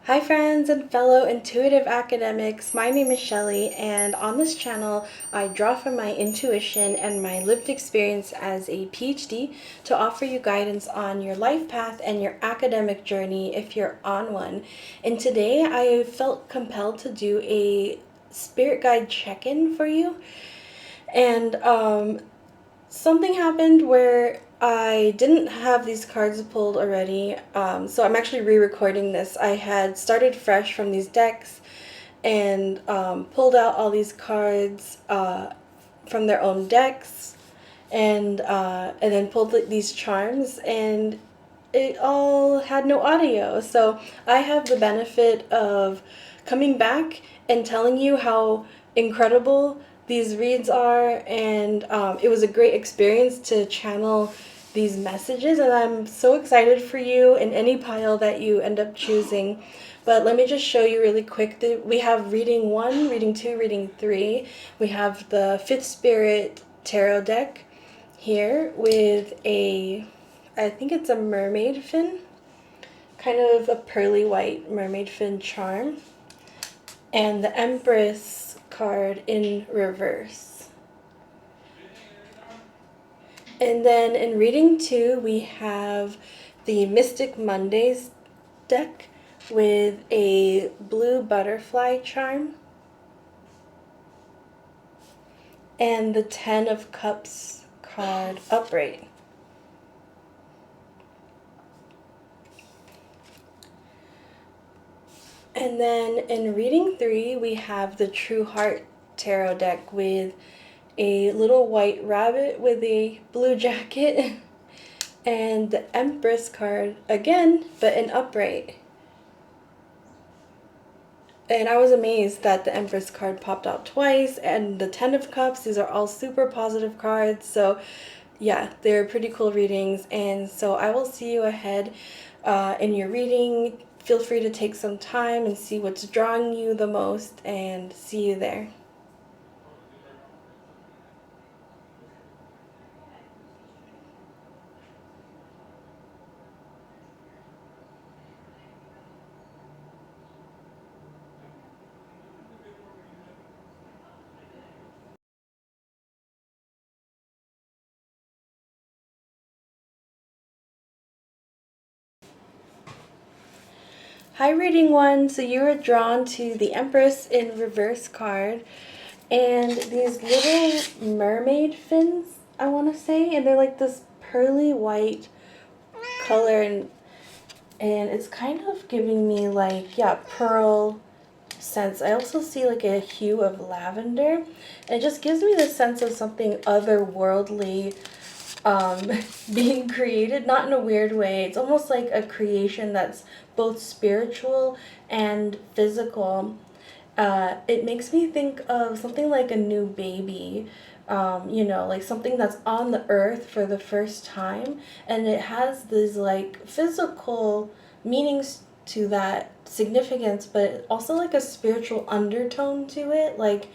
Hi friends and fellow intuitive academics, my name is Shelly, and on this channel I draw from my intuition and my lived experience as a PhD to offer you guidance on your life path and your academic journey if you're on one. And today I felt compelled to do a spirit guide check-in for you. And something happened where I didn't have these cards pulled already, so I'm actually re-recording this. I had started fresh from these decks and pulled out all these cards from their own decks, and then pulled these charms, and it all had no audio. So I have the benefit of coming back and telling you how incredible these reads are, and it was a great experience to channel these messages, and I'm so excited for you in any pile that you end up choosing. But let me just show you really quick that we have reading 1, reading 2, reading 3. We have the Fifth Spirit Tarot deck here with I think it's a mermaid fin, kind of a pearly white mermaid fin charm, and the Empress card in reverse. And then in reading 2, we have the Mystic Mondays deck with a blue butterfly charm and the Ten of Cups card upright. And then in reading 3, we have the True Heart Tarot deck with a little white rabbit with a blue jacket and the Empress card again, but in upright. And I was amazed that the Empress card popped out twice, and the Ten of Cups, these are all super positive cards. So yeah, they're pretty cool readings. And so I will see you ahead in your reading. Feel free to take some time and see what's drawing you the most, and see you there. Hi, reading 1. So you were drawn to the Empress in reverse card, and these little mermaid fins, I want to say, and they're like this pearly white color, and it's kind of giving me like, yeah, pearl sense. I also see like a hue of lavender, and it just gives me the sense of something otherworldly being created, not in a weird way. It's almost like a creation that's both spiritual and physical. It makes me think of something like a new baby, like something that's on the earth for the first time, and it has these like physical meanings to that significance, but also like a spiritual undertone to it. Like,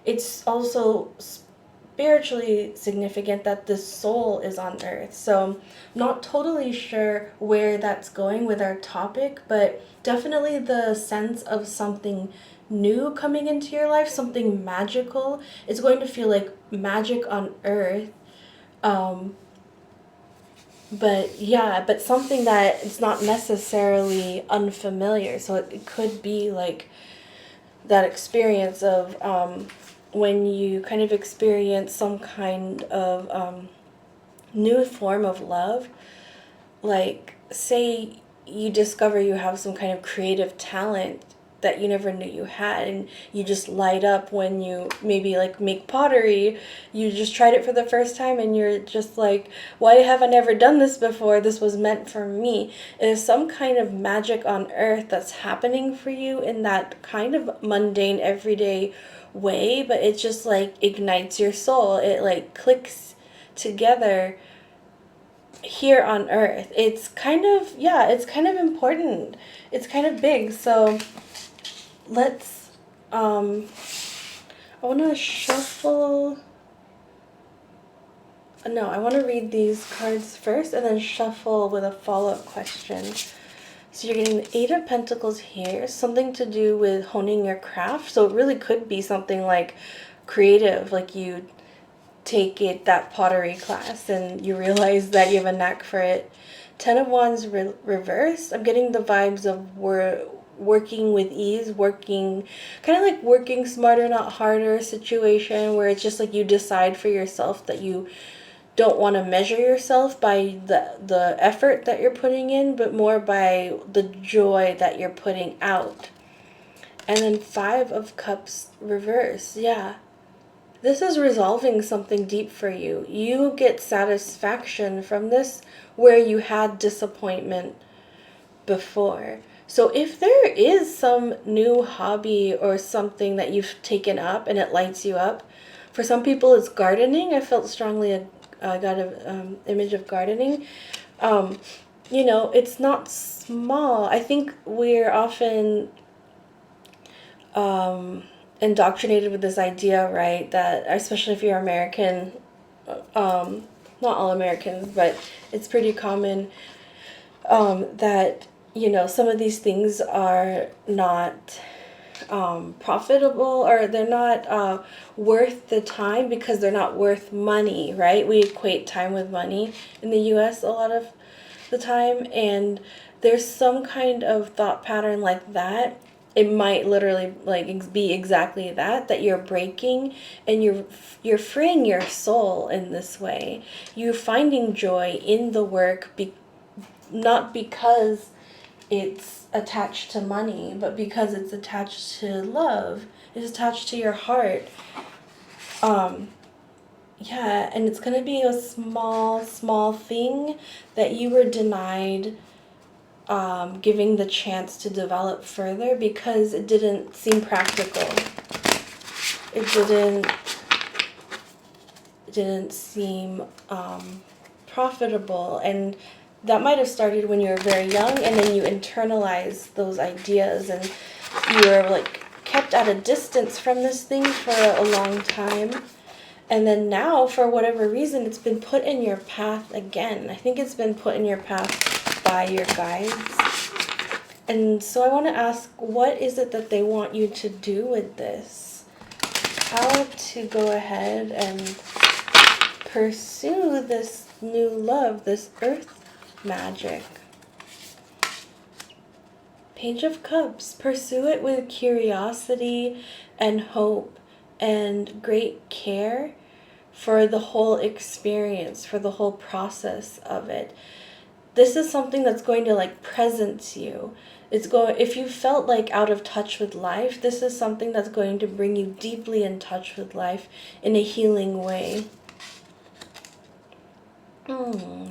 it's also spiritually significant that the soul is on earth. So not totally sure where that's going with our topic, but definitely the sense of something new coming into your life, something magical. It's going to feel like magic on earth. But something that it's not necessarily unfamiliar. So it could be like that experience of when you kind of experience some kind of new form of love. Like, say you discover you have some kind of creative talent that you never knew you had, and you just light up when you maybe like make pottery. You just tried it for the first time and you're just like, why have I never done this before? This was meant for me. There's some kind of magic on earth that's happening for you in that kind of mundane everyday way, but it just like ignites your soul. It like clicks together here on earth. It's kind of, yeah, it's kind of important. It's kind of big. So let's I want to shuffle. No, I want to read these cards first and then shuffle with a follow-up question. So you're getting the Eight of Pentacles here, something to do with honing your craft. So it really could be something like creative, like you take that pottery class and you realize that you have a knack for it. Ten of Wands reversed. I'm getting the vibes of working with ease, working kind of like working smarter, not harder situation, where it's just like you decide for yourself that you don't want to measure yourself by the effort that you're putting in, but more by the joy that you're putting out. And then Five of Cups reverse. Yeah. This is resolving something deep for you. You get satisfaction from this where you had disappointment before. So if there is some new hobby or something that you've taken up and it lights you up, for some people it's gardening. I felt strongly got an image of gardening. You know, it's not small. I think we're often indoctrinated with this idea, right, that especially if you're American, not all Americans, but it's pretty common, that, you know, some of these things are not profitable, or they're not worth the time because they're not worth money, right? We equate time with money in the US a lot of the time, and there's some kind of thought pattern like that. It might literally like be exactly that you're breaking, and you're freeing your soul in this way. You're finding joy in the work, not because it's attached to money, but because it's attached to love. It's attached to your heart. Yeah, and it's gonna be a small thing that you were denied giving the chance to develop further because it didn't seem practical. It didn't seem profitable, and that might have started when you were very young, and then you internalized those ideas, and you were like kept at a distance from this thing for a long time. And then now, for whatever reason, it's been put in your path again. I think it's been put in your path by your guides. And so I want to ask, what is it that they want you to do with this? How to go ahead and pursue this new love, this earth magic. Page of Cups. Pursue it with curiosity and hope and great care for the whole experience, for the whole process of it. This is something that's going to like presence you. If you felt like out of touch with life, this is something that's going to bring you deeply in touch with life in a healing way.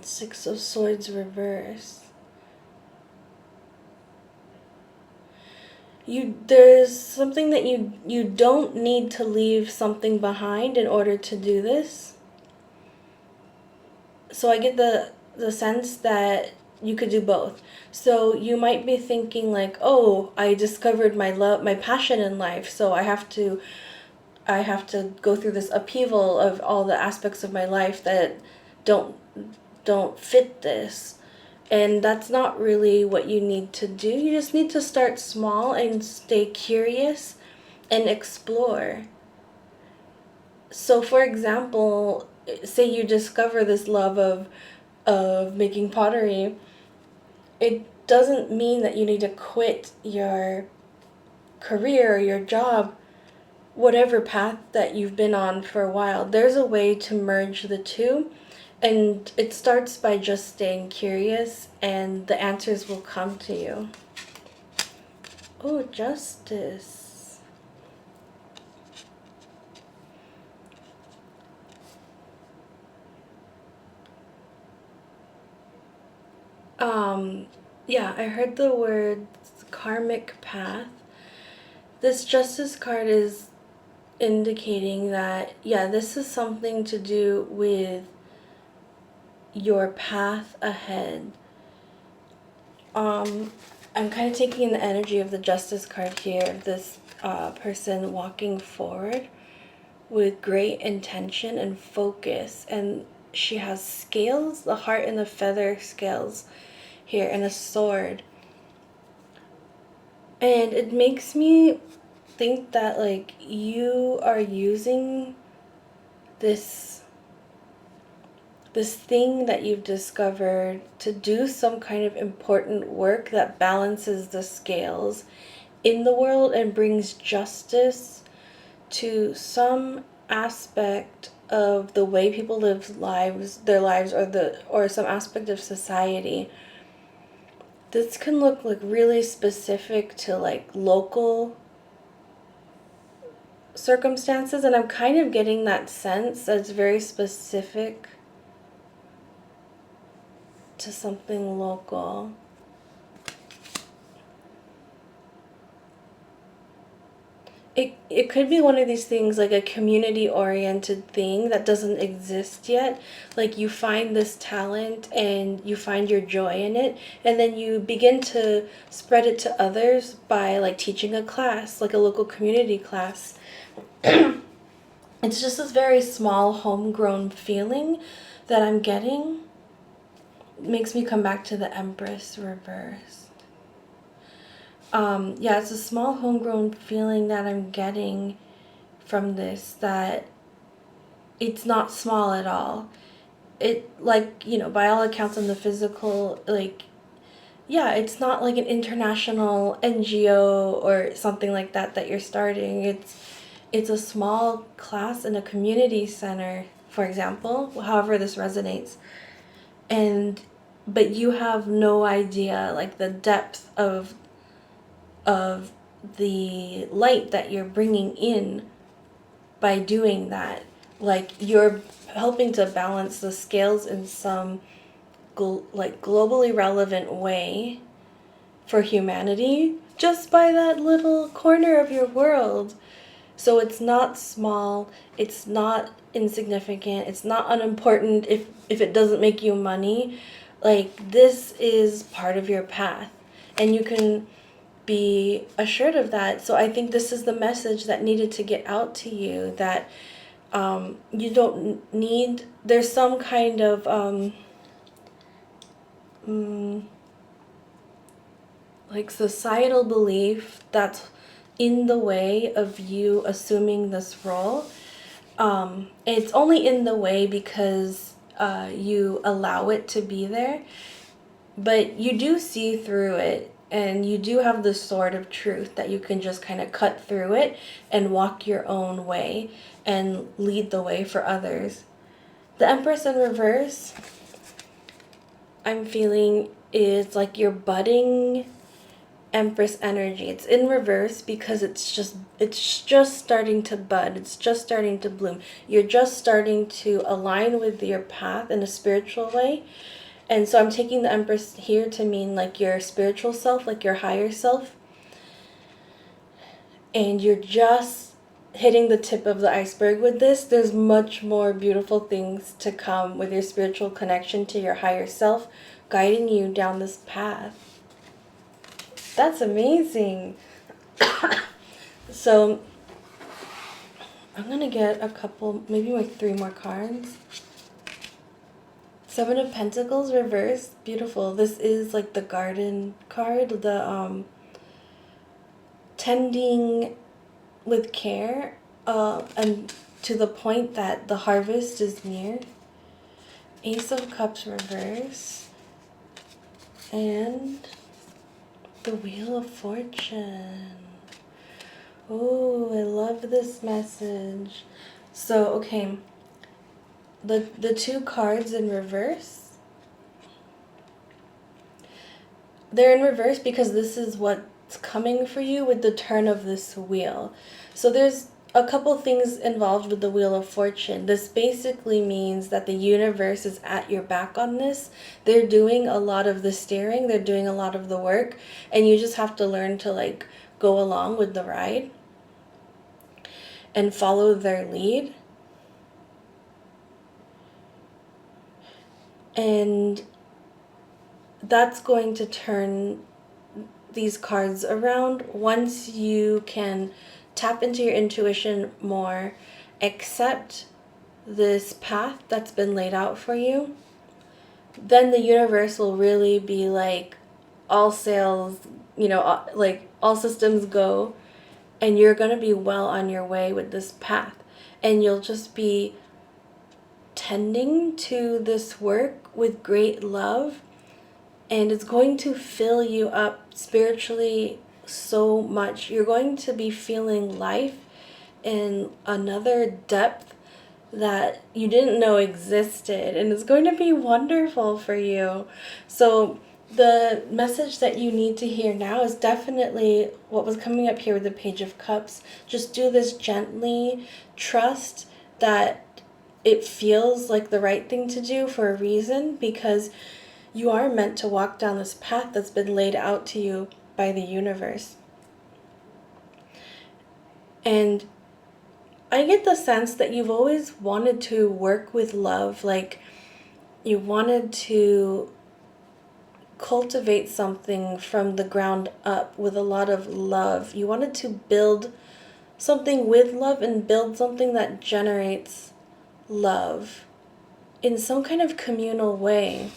Six of Swords reverse. There's something that you don't need to leave something behind in order to do this. So I get the sense that you could do both. So you might be thinking like, oh, I discovered my love, my passion in life, so I have to go through this upheaval of all the aspects of my life that don't fit this. And that's not really what you need to do. You just need to start small and stay curious and explore. So for example, say you discover this love of making pottery. It doesn't mean that you need to quit your career or your job, whatever path that you've been on for a while. There's a way to merge the two, and it starts by just staying curious, and the answers will come to you. Oh, Justice. Yeah, I heard the word karmic path. This Justice card is indicating that, yeah, this is something to do with your path ahead. I'm kind of taking the energy of the Justice card here, this person walking forward with great intention and focus, and she has scales, the heart and the feather scales here, and a sword. And it makes me think that like you are using this thing that you've discovered to do some kind of important work that balances the scales in the world and brings justice to some aspect of the way people live their lives, or some aspect of society. This can look like really specific to like local circumstances, and I'm kind of getting that sense that it's very specific to something local. It could be one of these things, like a community oriented thing that doesn't exist yet. Like you find this talent and you find your joy in it, and then you begin to spread it to others by like teaching a class, like a local community class. It's just this very small homegrown feeling that I'm getting. It makes me come back to the Empress reverse. Yeah, it's a small homegrown feeling that I'm getting from this, that it's not small at all. It, like, by all accounts in the physical, like, yeah, it's not like an international NGO or something like that you're starting. It's a small class in a community center, for example, however this resonates. But you have no idea, like, the depth of the light that you're bringing in by doing that. Like, you're helping to balance the scales in some globally relevant way for humanity just by that little corner of your world. So it's not small, it's not insignificant, it's not unimportant if it doesn't make you money. Like, this is part of your path, and you can be assured of that. So I think this is the message that needed to get out to you, that you don't need, there's some kind of like societal belief that's in the way of you assuming this role. It's only in the way because you allow it to be there, but you do see through it, and you do have the sword of truth that you can just kind of cut through it and walk your own way and lead the way for others. The Empress in reverse, I'm feeling, is like your budding Empress energy. It's in reverse because it's just starting to bud. It's just starting to bloom. You're just starting to align with your path in a spiritual way. And so I'm taking the Empress here to mean like your spiritual self, like your higher self. And you're just hitting the tip of the iceberg with this. There's much more beautiful things to come with your spiritual connection to your higher self, guiding you down this path. That's amazing. So I'm going to get a couple, maybe like 3 more cards. 7 of Pentacles reversed. Beautiful. This is like the garden card, the tending with care, and to the point that the harvest is near. Ace of Cups reverse. And the Wheel of Fortune. Oh, I love this message. So, okay, the 2 cards in reverse, they're in reverse because this is what's coming for you with the turn of this wheel. So there's a couple things involved with the Wheel of Fortune. This basically means that the universe is at your back on this. They're doing a lot of the steering, they're doing a lot of the work, and you just have to learn to like go along with the ride and follow their lead. And that's going to turn these cards around once you can tap into your intuition more, accept this path that's been laid out for you. Then the universe will really be like all sails like all systems go, and you're going to be well on your way with this path. And you'll just be tending to this work with great love, and it's going to fill you up spiritually so much. You're going to be feeling life in another depth that you didn't know existed, and it's going to be wonderful for you. So the message that you need to hear now is definitely what was coming up here with the Page of Cups. Just do this gently. Trust that it feels like the right thing to do for a reason, because you are meant to walk down this path that's been laid out to you by the universe. And I get the sense that you've always wanted to work with love, like you wanted to cultivate something from the ground up with a lot of love. You wanted to build something with love and build something that generates love in some kind of communal way.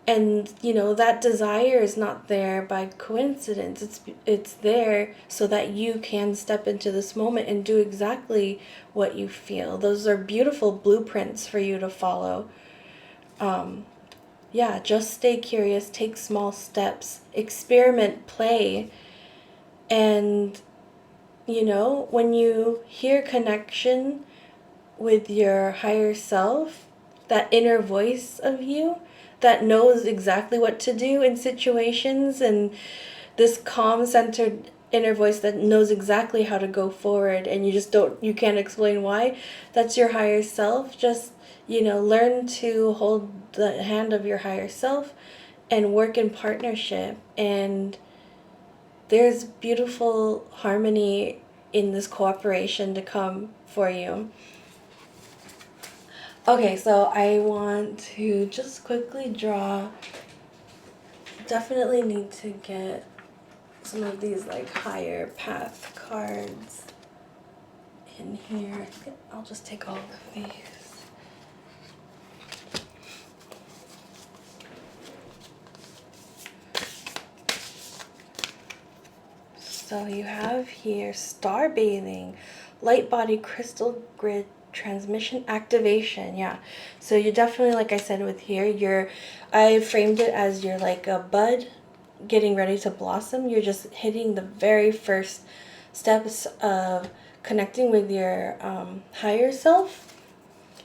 And, that desire is not there by coincidence. It's there so that you can step into this moment and do exactly what you feel. Those are beautiful blueprints for you to follow. Just stay curious, take small steps, experiment, play. And, when you hear connection with your higher self, that inner voice of you, that knows exactly what to do in situations, and this calm centered inner voice that knows exactly how to go forward, and you can't explain why, that's your higher self. Just, learn to hold the hand of your higher self and work in partnership, and there's beautiful harmony in this cooperation to come for you. Okay, so I want to just quickly draw. Definitely need to get some of these higher path cards in here. I'll just take all of these. So you have here star bathing, light body crystal grid transmission activation. Yeah, so you're definitely, like I said with here, I framed it as you're like a bud getting ready to blossom. You're just hitting the very first steps of connecting with your higher self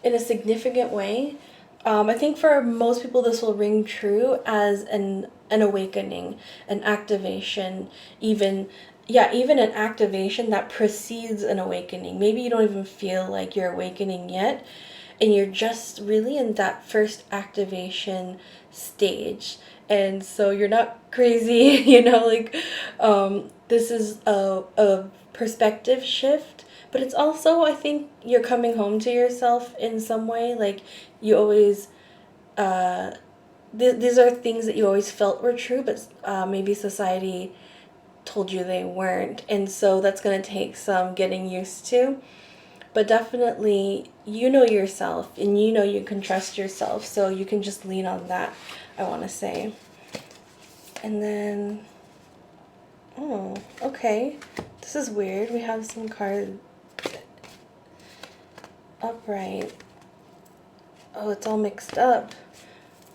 in a significant way. I think for most people this will ring true as an awakening, an activation, even an activation that precedes an awakening. Maybe you don't even feel like you're awakening yet, and you're just really in that first activation stage. And so you're not crazy, this is a perspective shift, but it's also, I think, you're coming home to yourself in some way. Like, you always, these are things that you always felt were true, but maybe society told you they weren't, and so that's going to take some getting used to. But definitely, you know yourself, and you can trust yourself, so you can just lean on that, I want to say. And then, oh, okay, this is weird. We have some cards upright. Oh, it's all mixed up.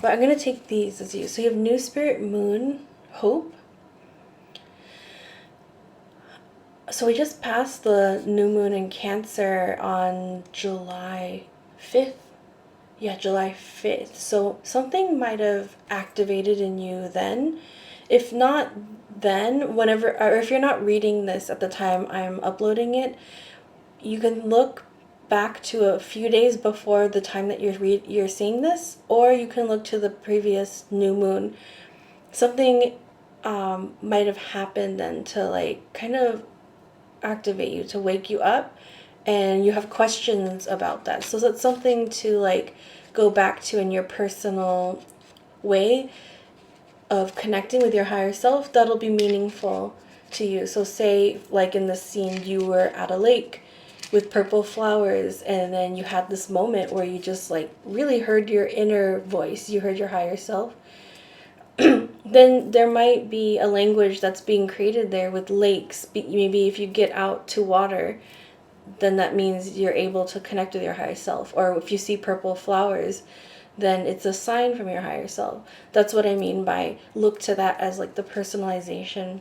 But I'm going to take these as you. So you have New Spirit, Moon, Hope. So we just passed the new moon in Cancer on July 5th. Yeah, July 5th. So something might have activated in you then. If not then, whenever, or if you're not reading this at the time I'm uploading it, you can look back to a few days before the time that you're seeing this, or you can look to the previous new moon. Something might have happened then to kind of activate you, to wake you up, and you have questions about that. So that's something to go back to in your personal way of connecting with your higher self that'll be meaningful to you. So say, in this scene, you were at a lake with purple flowers, and then you had this moment where you just really heard your inner voice, you heard your higher self. then there might be a language that's being created there with lakes. Maybe if you get out to water, then that means you're able to connect with your higher self. Or if you see purple flowers, then it's a sign from your higher self. That's what I mean by look to that as like the personalization.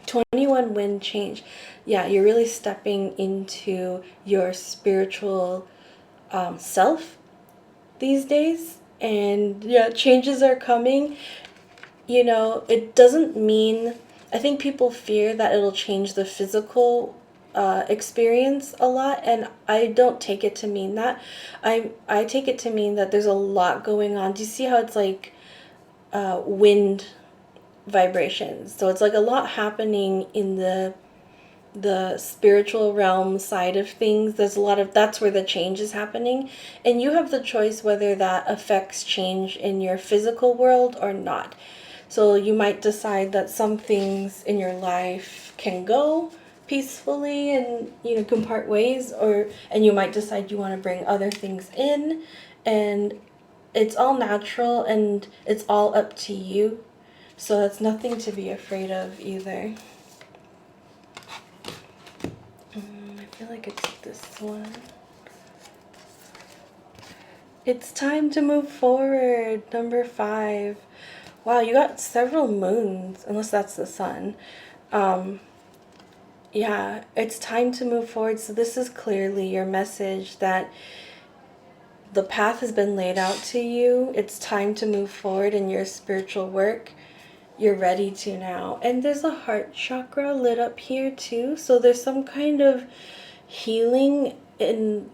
21 wind change. Yeah, you're really stepping into your spiritual self these days. And yeah, changes are coming. You know, it doesn't mean, I think people fear that it'll change the physical experience a lot, and I don't take it to mean that. I take it to mean that there's a lot going on. Do you see how it's like wind vibrations? So it's like a lot happening in the spiritual realm side of things. There's a lot of, that's where the change is happening, and you have the choice whether that affects change in your physical world or not. So you might decide that some things in your life can go peacefully and, you know, can part ways, and you might decide you want to bring other things in, and it's all natural and it's all up to you. So that's nothing to be afraid of either. I feel like it's this one. It's time to move forward. Number 5. Wow, you got several moons, unless that's the sun. Yeah, it's time to move forward. So this is clearly your message that the path has been laid out to you. It's time to move forward in your spiritual work. You're ready to now. And there's a heart chakra lit up here too. So there's some kind of healing in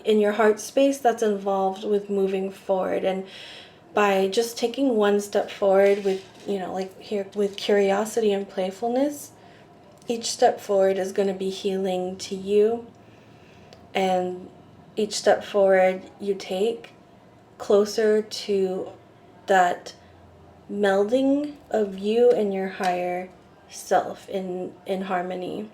your heart space that's involved with moving forward. And by just taking one step forward with, you know, like here with curiosity and playfulness, each step forward is going to be healing to you. And each step forward you take closer to that melding of you and your higher self in harmony.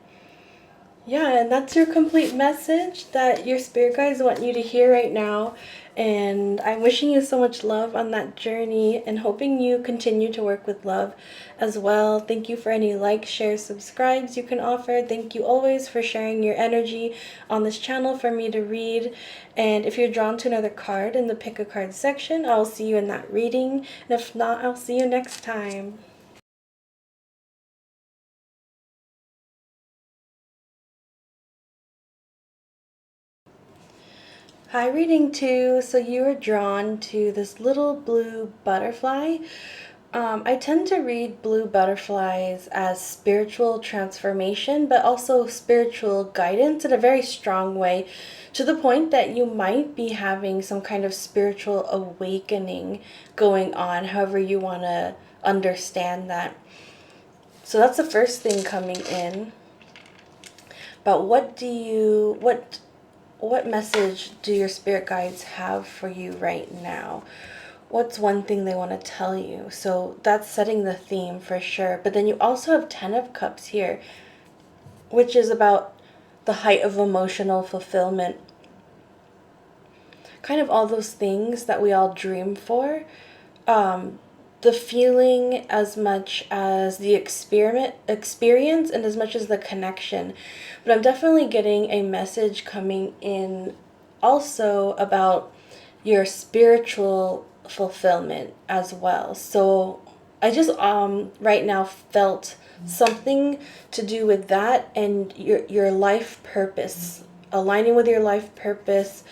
Yeah, and that's your complete message that your spirit guides want you to hear right now. And I'm wishing you so much love on that journey and hoping you continue to work with love as well. Thank you for any likes, shares, subscribes you can offer. Thank you always for sharing your energy on this channel for me to read. And if you're drawn to another card in the pick a card section, I'll see you in that reading. And if not, I'll see you next time. Hi, reading 2. So you are drawn to this little blue butterfly. I tend to read blue butterflies as spiritual transformation, but also spiritual guidance in a very strong way, to the point that you might be having some kind of spiritual awakening going on, however you want to understand that. So that's the first thing coming in. But what message do your spirit guides have for you right now? What's one thing they want to tell you? So that's setting the theme for sure. But then you also have 10 of Cups here, which is about the height of emotional fulfillment. Kind of all those things that we all dream for. The feeling as much as the experience and as much as the connection. But I'm definitely getting a message coming in also about your spiritual fulfillment as well. So I just right now felt something to do with that and your life purpose, aligning with your life purpose,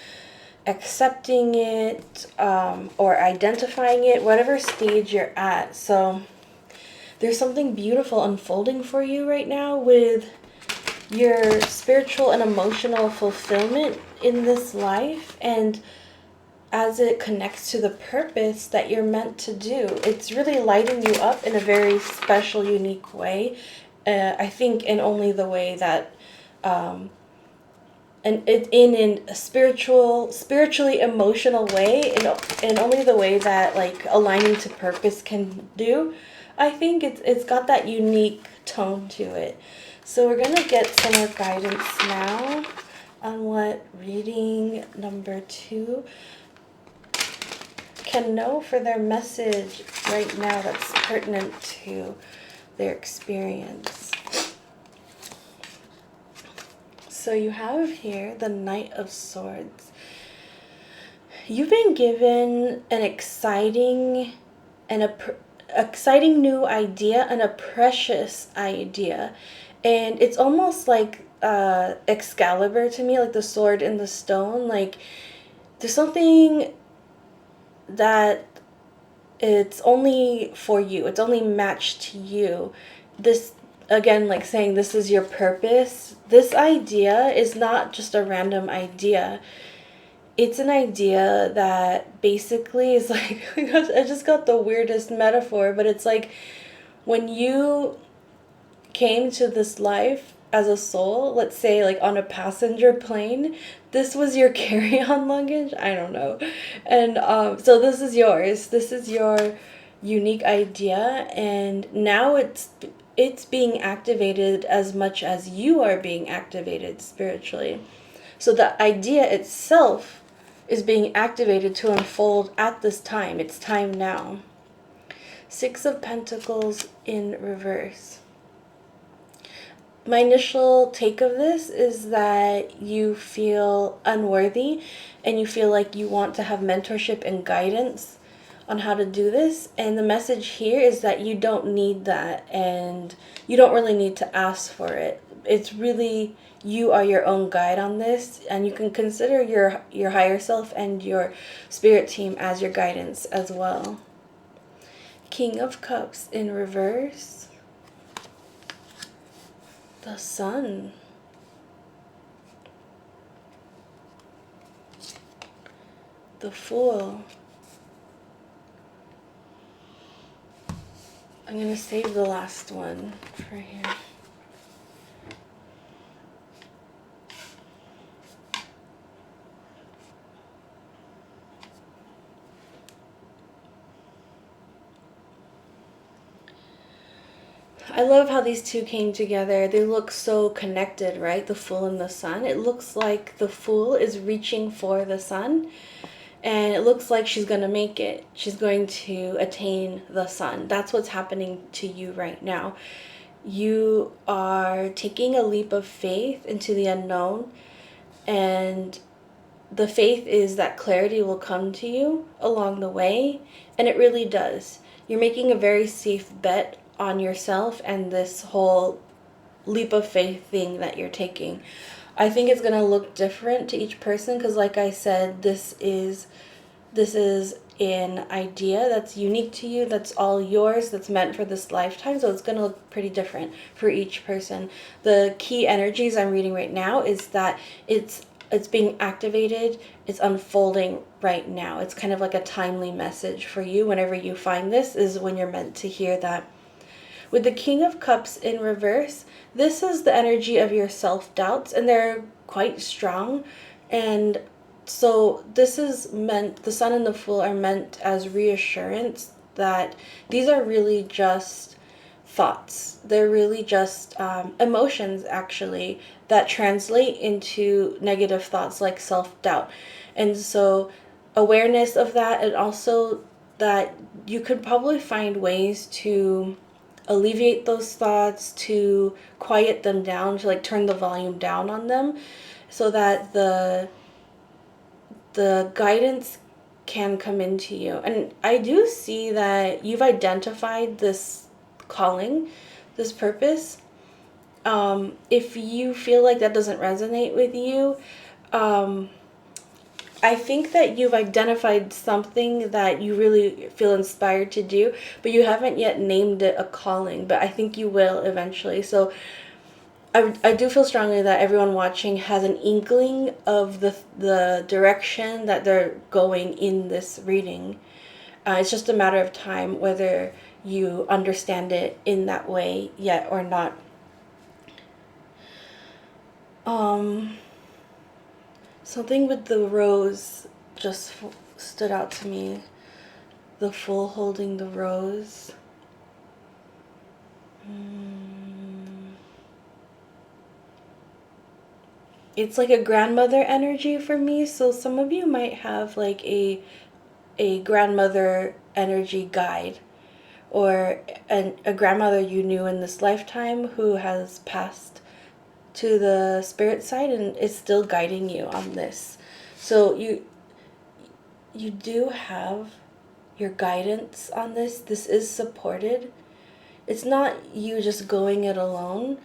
accepting it, or identifying it, whatever stage you're at. So there's something beautiful unfolding for you right now with your spiritual and emotional fulfillment in this life, and as it connects to the purpose that you're meant to do. It's really lighting you up in a very special, unique way. I think in only the way that and it in a spiritually emotional way, in only the way that like aligning to purpose can do. I think it's got that unique tone to it. So we're gonna get some more guidance now on what reading number 2 can know for their message right now that's pertinent to their experience. So you have here the Knight of Swords. You've been given an exciting new idea and a precious idea. And it's almost like Excalibur to me, like the sword in the stone. Like there's something that it's only for you. It's only matched to you. This, again, like saying this is your purpose. This idea is not just a random idea. It's an idea that basically is like, oh my gosh, I just got the weirdest metaphor, but it's like when you came to this life as a soul, let's say like on a passenger plane, this was your carry-on luggage. I don't know. And so this is yours. This is your unique idea, and now it's being activated as much as you are being activated spiritually. So the idea itself is being activated to unfold at this time. It's time now. Six of Pentacles in reverse. My initial take of this is that you feel unworthy and you feel like you want to have mentorship and guidance on how to do this. And the message here is that you don't need that and you don't really need to ask for it. It's really, you are your own guide on this, and you can consider your higher self and your spirit team as your guidance as well. King of Cups in reverse. The Sun. The Fool. I'm going to save the last one for here. I love how these two came together. They look so connected, right? The Fool and the Sun. It looks like the Fool is reaching for the Sun, and it looks like she's going to make it. She's going to attain the Sun. That's what's happening to you right now. You are taking a leap of faith into the unknown, and the faith is that clarity will come to you along the way, and it really does. You're making a very safe bet on yourself and this whole leap of faith thing that you're taking. I think it's going to look different to each person because, like I said, this is an idea that's unique to you, that's all yours, that's meant for this lifetime, so it's going to look pretty different for each person. The key energies I'm reading right now is that it's being activated, it's unfolding right now. It's kind of like a timely message for you. Whenever you find this is when you're meant to hear that. With the King of Cups in reverse, this is the energy of your self-doubts, and they're quite strong. And so this is meant, the Sun and the Fool are meant as reassurance that these are really just thoughts. They're really just emotions, actually, that translate into negative thoughts like self-doubt. And so awareness of that, and also that you could probably find ways to alleviate those thoughts, to quiet them down, to like turn the volume down on them, so that the guidance can come into you. And I do see that you've identified this calling, this purpose. If you feel like that doesn't resonate with you, I think that you've identified something that you really feel inspired to do, but you haven't yet named it a calling, but I think you will eventually. So I do feel strongly that everyone watching has an inkling of the direction that they're going in this reading. It's just a matter of time whether you understand it in that way yet or not. Something with the rose just stood out to me. The Fool holding the rose. It's like a grandmother energy for me. So some of you might have like a a grandmother energy guide, or a grandmother you knew in this lifetime who has passed to the spirit side and is still guiding you on this. So you do have your guidance on this. This is supported. It's not you just going it alone.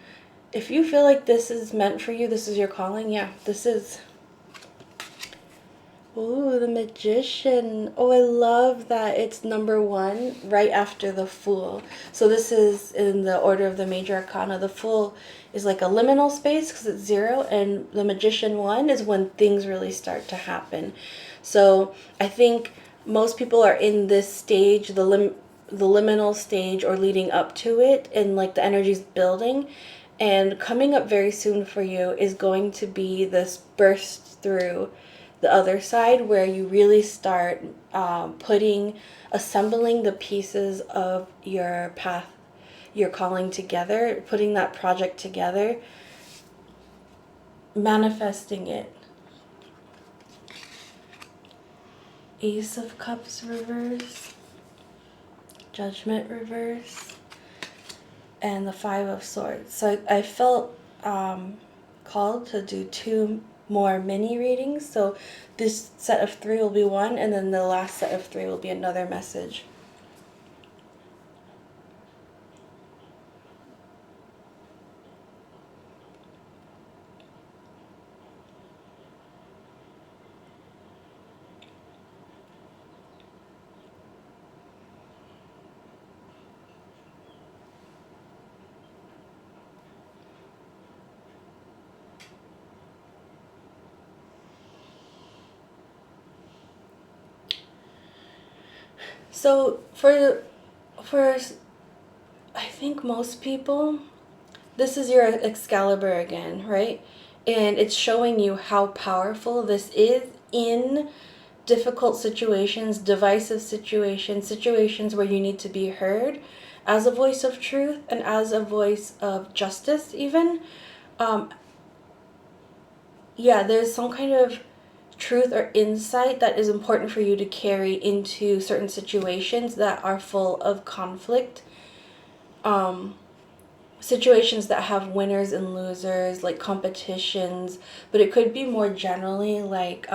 If you feel like this is meant for you, this is your calling, yeah, this is. Ooh, the Magician. Oh, I love that it's number 1 right after the Fool. So this is in the order of the major arcana. The Fool is like a liminal space because it's 0, and the Magician 1 is when things really start to happen. So I think most people are in this stage, the liminal stage, or leading up to it, and like the energy's building. And coming up very soon for you is going to be this burst through the other side, where you really start assembling the pieces of your path, your calling together, putting that project together, manifesting it. Ace of Cups reverse, Judgment reverse, and the 5 of Swords. So I felt called to do 2 more mini readings. So this set of 3 will be 1, and then the last set of 3 will be another message. So for I think most people, this is your Excalibur again, right? And it's showing you how powerful this is in difficult situations, divisive situations, situations where you need to be heard as a voice of truth and as a voice of justice even. Yeah, there's some kind of truth or insight that is important for you to carry into certain situations that are full of conflict. Situations that have winners and losers, like competitions, but it could be more generally like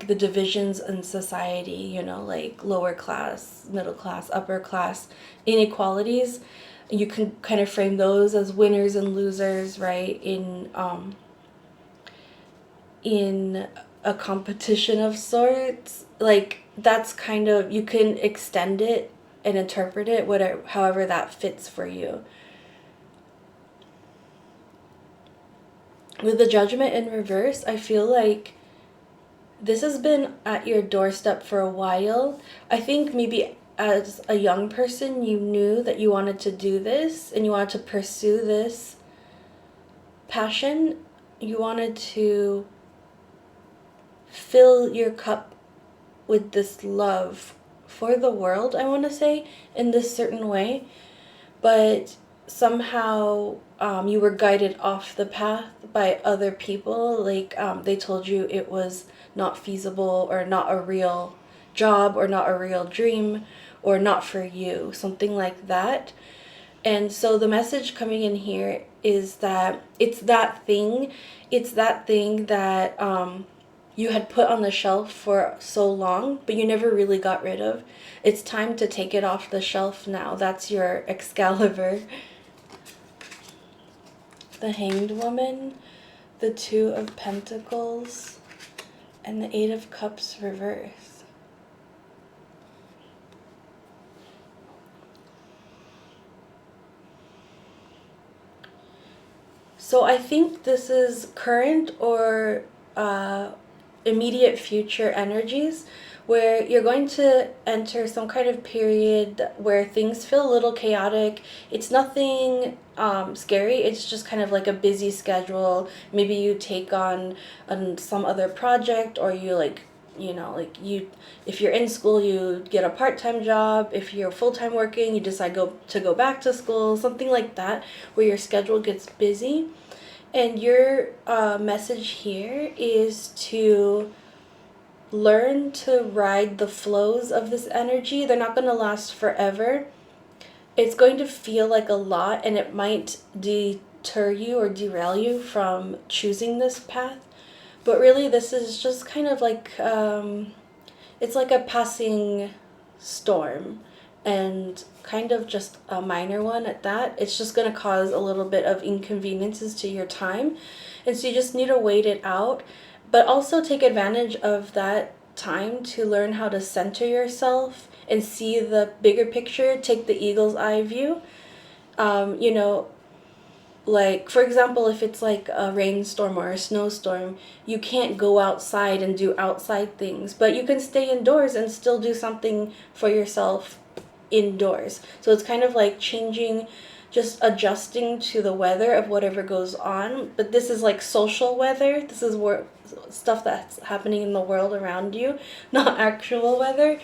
the divisions in society, you know, like lower class, middle class, upper class inequalities. You can kind of frame those as winners and losers, right? In a competition of sorts. Like that's kind of, you can extend it and interpret it whatever, however that fits for you. With the Judgment in reverse, I feel like this has been at your doorstep for a while. I think maybe as a young person, you knew that you wanted to do this and you wanted to pursue this passion. You wanted to fill your cup with this love for the world, I want to say, in this certain way. But somehow you were guided off the path by other people. Like they told you it was not feasible, or not a real job, or not a real dream, or not for you, something like that. And so the message coming in here is that it's that thing that you had put on the shelf for so long, but you never really got rid of. It's time to take it off the shelf now. That's your Excalibur. The Hanged Woman, the 2 of Pentacles, and the 8 of Cups reverse. So I think this is current or immediate future energies, where you're going to enter some kind of period where things feel a little chaotic. It's nothing scary. It's just kind of like a busy schedule. Maybe you take on some other project, or you if you're in school, you get a part-time job. If you're full-time working, you decide to go back to school, something like that, where your schedule gets busy. And your message here is to learn to ride the flows of this energy. They're not going to last forever. It's going to feel like a lot, and it might deter you or derail you from choosing this path. But really, this is just kind of like, it's like a passing storm, and kind of just a minor one at that. It's just going to cause a little bit of inconveniences to your time. And so you just need to wait it out, but also take advantage of that time to learn how to center yourself and see the bigger picture, take the eagle's eye view. You know, like for example, if it's like a rainstorm or a snowstorm, you can't go outside and do outside things, but you can stay indoors and still do something for yourself indoors. So it's kind of like changing, just adjusting to the weather of whatever goes on. But this is like social weather. This is where stuff that's happening in the world around you, not actual weather.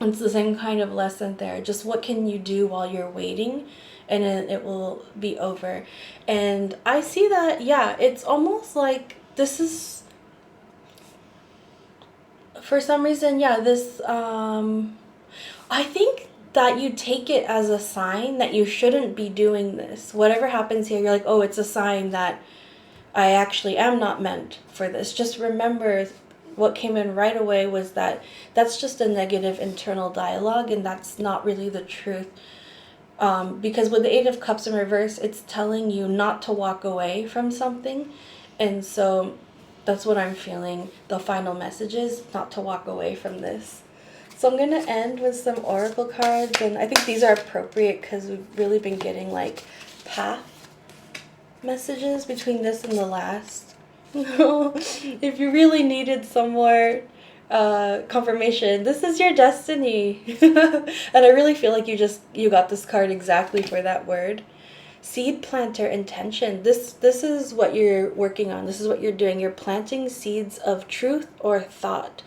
It's the same kind of lesson there. Just what can you do while you're waiting, and then it will be over. And I see that, yeah, it's almost like this is, for some reason, yeah, this, I think that you take it as a sign that you shouldn't be doing this. Whatever happens here, you're like, oh, it's a sign that I actually am not meant for this. Just remember, what came in right away was that that's just a negative internal dialogue, and that's not really the truth. Because with the Eight of Cups in reverse, it's telling you not to walk away from something. And so that's what I'm feeling. The final message is not to walk away from this. So I'm going to end with some oracle cards, and I think these are appropriate because we've really been getting like path messages between this and the last. If you really needed some more confirmation, this is your destiny. And I really feel like you got this card exactly for that word. Seed planter intention. This is what you're working on. This is what you're doing. You're planting seeds of truth or thought,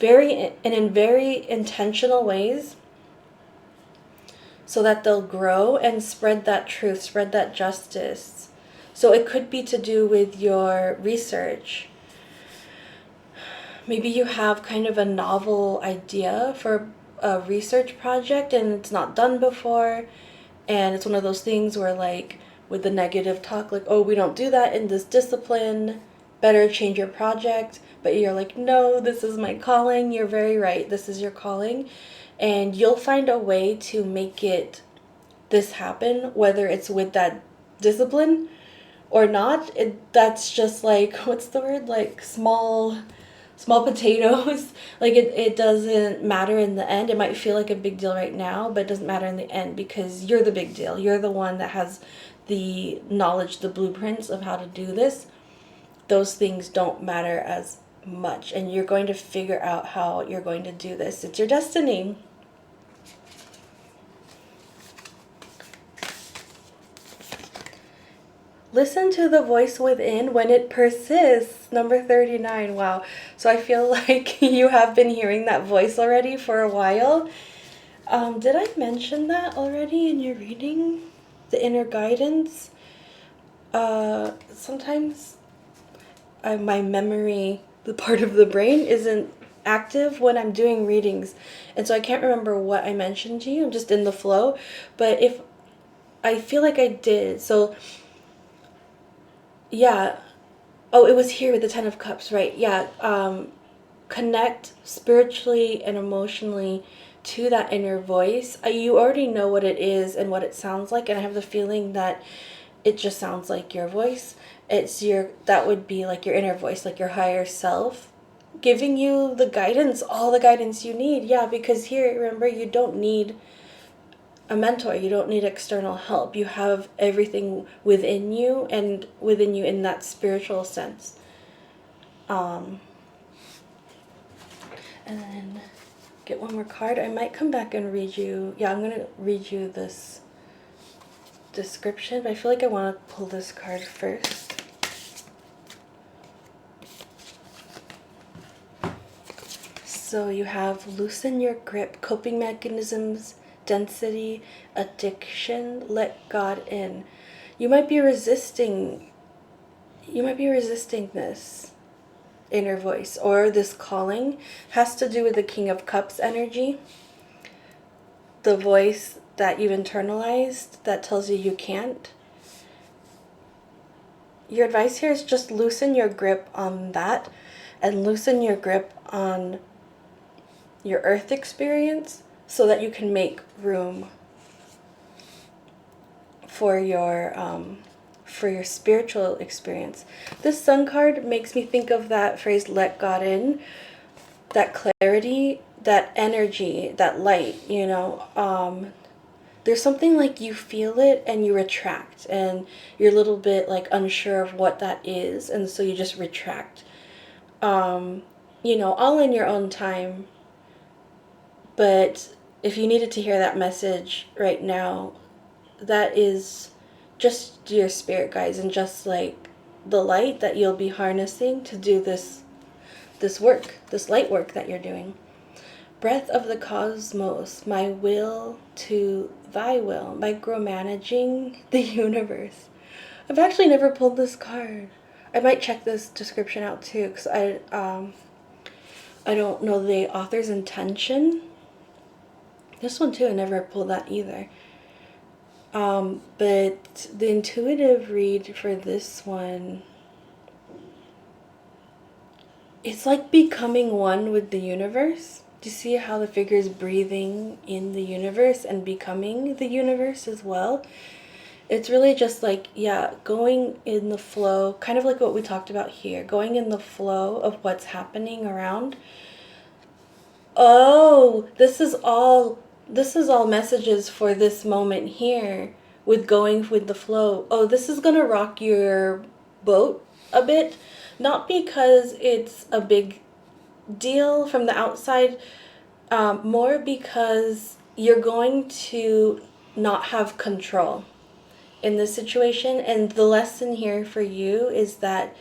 in very intentional ways, so that they'll grow and spread that truth, spread that justice. So it could be to do with your research. Maybe you have kind of a novel idea for a research project and it's not done before, and it's one of those things where, like, with the negative talk, like, oh, we don't do that in this discipline, better change your project. But you're like, no, this is my calling. You're very right. This is your calling. And you'll find a way to make this happen, whether it's with that discipline or not. That's just like, what's the word? Like small potatoes. Like it doesn't matter in the end. It might feel like a big deal right now, but it doesn't matter in the end because you're the big deal. You're the one that has the knowledge, the blueprints of how to do this. Those things don't matter as much, and you're going to figure out how you're going to do this. It's your destiny. Listen to the voice within when it persists. Number 39. Wow. So I feel like you have been hearing that voice already for a while. Did I mention that already in your reading? The inner guidance? Sometimes my memory, the part of the brain, isn't active when I'm doing readings, and so I can't remember what I mentioned to you. I'm just in the flow. But if I feel like I did, so yeah. Oh, it was here with the Ten of Cups, right? Yeah. Connect spiritually and emotionally to that inner voice. You already know what it is and what it sounds like, and I have the feeling that it just sounds like your voice. That would be like your inner voice, like your higher self, giving you the guidance, all the guidance you need. Yeah, because here, remember, you don't need a mentor. You don't need external help. You have everything within you, and within you in that spiritual sense. And then get one more card. I might come back and read you. Yeah, I'm going to read you this description, but I feel like I want to pull this card first. So you have loosen your grip, coping mechanisms, density, addiction, let God in. You might be resisting this. inner voice or this calling has to do with the King of Cups energy, the voice that you've internalized that tells you can't. Your advice here is just loosen your grip on that and loosen your grip on your earth experience so that you can make room for your spiritual experience. This Sun card makes me think of that phrase, let God in, that clarity, that energy, that light, you know. There's something like you feel it and you retract and you're a little bit like unsure of what that is, and so you just retract. You know, all in your own time. But if you needed to hear that message right now, that is just your spirit guides and just like the light that you'll be harnessing to do this work, this light work that you're doing. Breath of the cosmos, my will to thy will, micromanaging the universe. I've actually never pulled this card. I might check this description out too, because I don't know the author's intention. This one too, I never pulled that either. But the intuitive read for this one, it's like becoming one with the universe. Do you see how the figure is breathing in the universe and becoming the universe as well? It's really just like, yeah, going in the flow, kind of like what we talked about here, going in the flow of what's happening around. Oh, this is all messages for this moment here with going with the flow. Oh, this is going to rock your boat a bit, not because it's a big deal from the outside, more because you're going to not have control in this situation. And the lesson here for you is that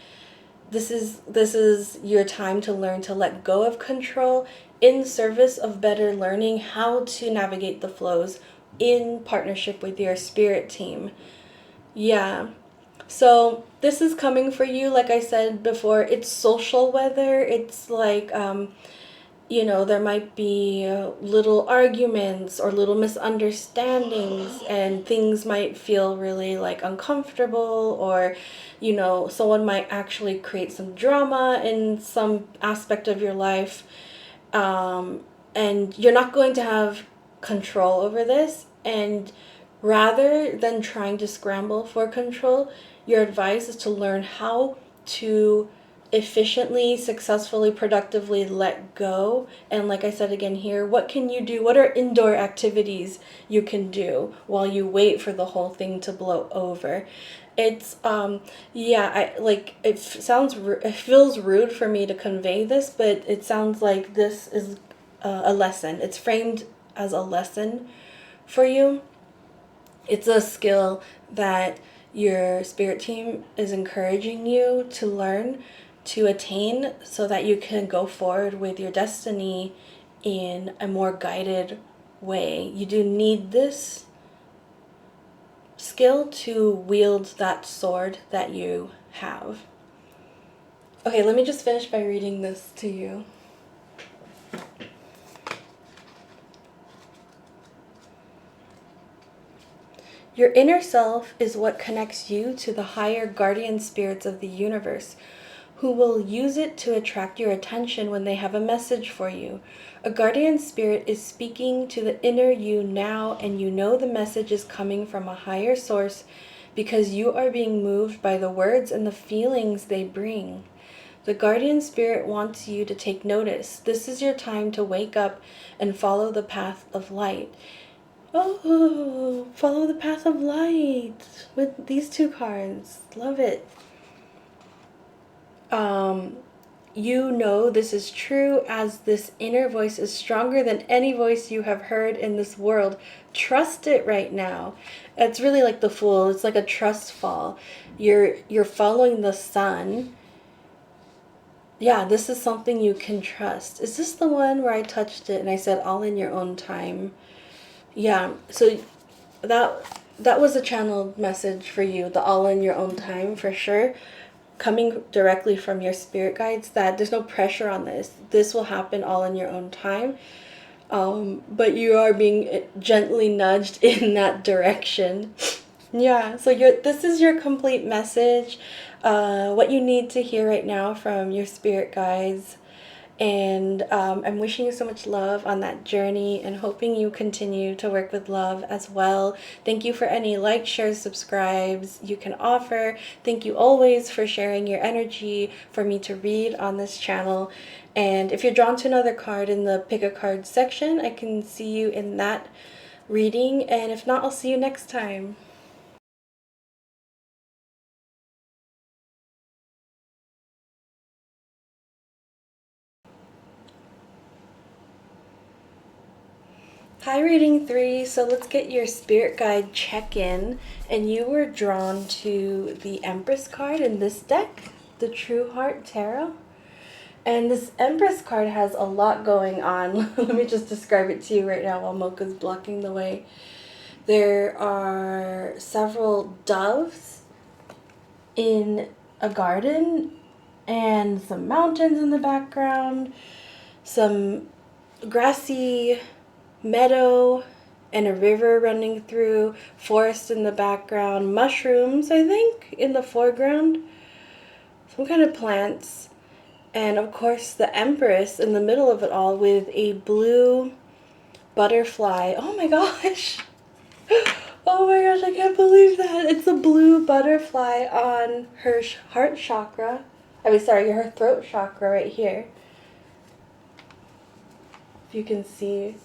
this is your time to learn to let go of control in service of better learning how to navigate the flows in partnership with your spirit team. Yeah. So this is coming for you, like I said before, it's social weather. It's like, you know, there might be little arguments or little misunderstandings, and things might feel really like uncomfortable, or, you know, someone might actually create some drama in some aspect of your life. And you're not going to have control over this. And rather than trying to scramble for control, your advice is to learn how to efficiently, successfully, productively let go. And like I said again here, what can you do? What are indoor activities you can do while you wait for the whole thing to blow over? It's yeah, I like it it feels rude for me to convey this, but it sounds like this is a lesson. It's framed as a lesson for you. It's a skill that your spirit team is encouraging you to learn, to attain, so that you can go forward with your destiny in a more guided way. You do need this skill to wield that sword that you have. Okay, let me just finish by reading this to you. Your inner self is what connects you to the higher guardian spirits of the universe, who will use it to attract your attention when they have a message for you. A guardian spirit is speaking to the inner you now, and you know the message is coming from a higher source because you are being moved by the words and the feelings they bring. The guardian spirit wants you to take notice. This is your time to wake up and follow the path of light. Oh, follow the path of light with these two cards. Love it. You know this is true, as this inner voice is stronger than any voice you have heard in this world. Trust it right now. It's really like the Fool. It's like a trust fall. You're following the sun. Yeah, this is something you can trust. Is this the one where I touched it and I said all in your own time? Yeah, so that was a channeled message for you, the all in your own time for sure. coming directly from your spirit guides, that there's no pressure on this. This will happen all in your own time. But you are being gently nudged in that direction. Yeah, so this is your complete message, what you need to hear right now from your spirit guides. And I'm wishing you so much love on that journey and hoping you continue to work with love as well. Thank you for any likes, shares, subscribes you can offer. Thank you always for sharing your energy for me to read on this channel. And if you're drawn to another card in the pick a card section, I can see you in that reading. And if not, I'll see you next time. Hi, reading 3. So let's get your spirit guide check-in. And you were drawn to the Empress card in this deck, the True Heart Tarot. And this Empress card has a lot going on. Let me just describe it to you right now while Mocha's blocking the way. There are several doves in a garden and some mountains in the background, some grassy meadow and a river running through, forest in the background, mushrooms, I think, in the foreground, some kind of plants, and of course the Empress in the middle of it all with a blue butterfly. Oh my gosh! Oh my gosh, I can't believe that! It's a blue butterfly on her heart chakra. Her throat chakra right here. If you can see.